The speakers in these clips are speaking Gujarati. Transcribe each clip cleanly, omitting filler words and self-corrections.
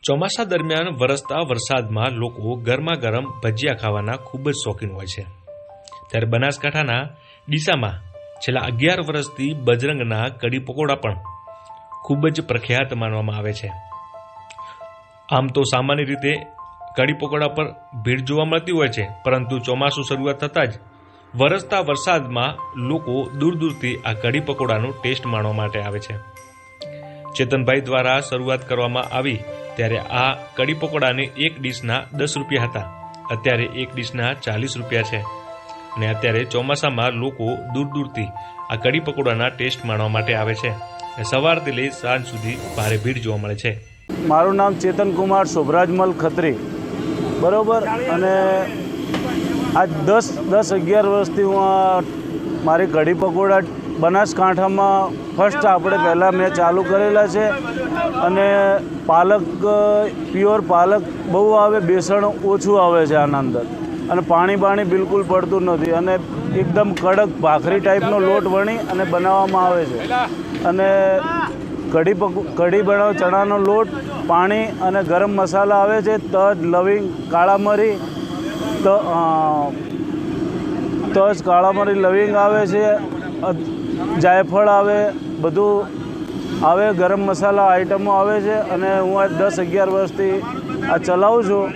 ચોમાસા દરમિયાન વરસતા વરસાદમાં લોકો ગરમા ગરમ ભજીયા ખાવાના ખૂબ જ શોખીન હોય છે। ત્યારે બનાસકાંઠાના ડીસામાં છેલ્લા 11 વર્ષથી બજરંગના કઢી પકોડા પણ ખૂબ જ પ્રખ્યાત માનવામાં આવે છે। આમ તો સામાન્ય રીતે કઢી પકોડા પર ભીડ જોવા મળતી હોય છે, પરંતુ ચોમાસું શરૂઆત થતાં જ વરસતા વરસાદમાં લોકો દૂર દૂરથી આ કઢી પકોડાનો ટેસ્ટ માણવા માટે આવે છે। ચેતનભાઈ દ્વારા શરૂઆત કરવામાં આવી ત્યારે આ કઢી પકોડાની એક ડીશના 10 રૂપિયા હતા, અત્યારે એક ડીશના 40 રૂપિયા છે અને અત્યારે ચોમાસામાં લોકો દૂર દૂરથી આ કઢી પકોડાના ટેસ્ટ માણવા માટે આવે છે। સવારથી લઈ સાંજ સુધી ભારે ભીડ જોવા મળે છે। મારું નામ ચેતન કુમાર શોભરાજમલ ખત્રી બરોબર, અને આજ 10-11 વર્ષથી હું મારી કઢી પકોડા બનાસકાંઠામાં ફર્સ્ટ આપણે પહેલાં મેં ચાલુ કરેલા છે। અને પાલક પ્યોર પાલક બહુ આવે, બેસણ ઓછું આવે છે આના અંદર, અને પાણી બિલકુલ પડતું નથી, અને એકદમ કડક ભાખરી ટાઈપનો લોટ વણી અને બનાવવામાં આવે છે। અને કઢી બનાવ ચણાનો લોટ, પાણી અને ગરમ મસાલા આવે છે, તજ, લવિંગ, કાળા મરી, તજ, કાળા મરી, લવિંગ આવે છે, જાયફળ આવે, બધું આવે, ગરમ મસાલા આઈટમો આવે છે। અને હું આ 10-11 વર્ષથી આ ચલાવું છું।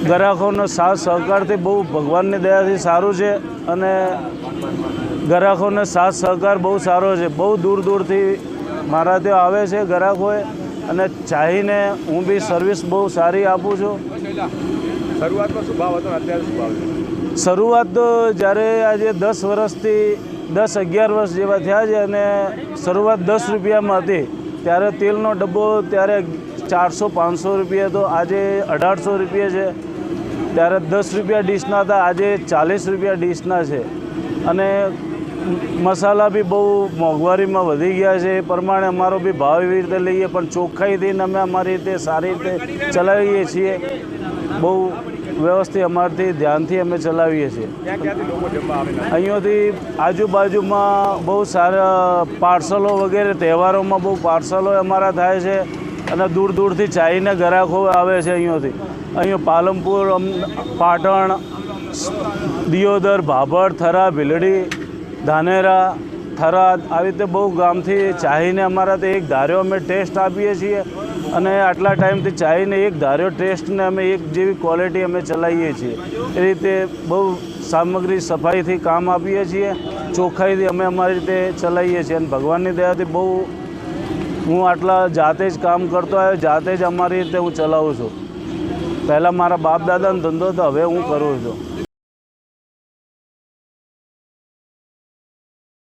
ગ્રાહકોનો સાથ સહકારથી બહુ ભગવાનની દયાથી સારું છે, અને ગ્રાહકોનો સાથ સહકાર બહુ સારો છે। બહુ દૂર દૂરથી મારા ત્યાં આવે છે ગ્રાહકોએ, અને ચાહીને હું બી સર્વિસ બહુ સારી આપું છું। શરૂઆતમાં શું ભાવ હતો, અત્યારે શું ભાવ છે? શરૂઆત તો જ્યારે આજે 10 વર્ષથી 10-11 વર્ષ જેવા થયા છે, અને શરૂઆત 10 રૂપિયામાં હતી, ત્યારે તેલનો ડબ્બો ત્યારે 400-500 રૂપિયા હતો, આજે 1800 રૂપિયા છે। ત્યારે 10 રૂપિયા ડીશના હતા, આજે 40 રૂપિયા ડીશના છે। અને મસાલા બી બહુ મોંઘવારીમાં વધી ગયા છે, એ પ્રમાણે અમારો બી ભાવ એવી રીતે લઈએ, પણ ચોખ્ખાઈથી અમે અમારી રીતે સારી રીતે ચલાવીએ છીએ। બહુ વ્યવસ્થિત અમારાથી ધ્યાનથી અમે ચલાવીએ છીએ। અહીંયાથી આજુબાજુમાં બહુ સારા પાર્સલો વગેરે તહેવારોમાં બહુ પાર્સલો અમારા થાય છે, અને દૂર દૂરથી ચાહીને ગ્રાહકો આવે છે અહીંયાથી। અહીંયા પાલનપુર, પાટણ, દિયોદર, ભાભર, થરા, ભીલડી, ધાનેરા, થરાદ, આવી રીતે બહુ ગામથી ચાહીને અમારાથી એક ધાર્યો અમે ટેસ્ટ આપીએ છીએ, અને આટલા ટાઈમથી ચાહીને એક ધાર્યો ટેસ્ટને અમે એક જેવી ક્વોલિટી અમે ચલાવીએ છીએ। એ રીતે બહુ સામગ્રી સફાઈથી કામ આપીએ છીએ, ચોખ્ખાઈથી અમે અમારી રીતે ચલાવીએ છીએ, અને ભગવાનની દયાથી બહુ હું આટલા જાતે જ કામ કરતો આવ્યો, જાતે જ અમારી રીતે હું ચલાવું છું। પહેલાં મારા બાપ દાદાનો ધંધો હતો, હવે હું કરું છું।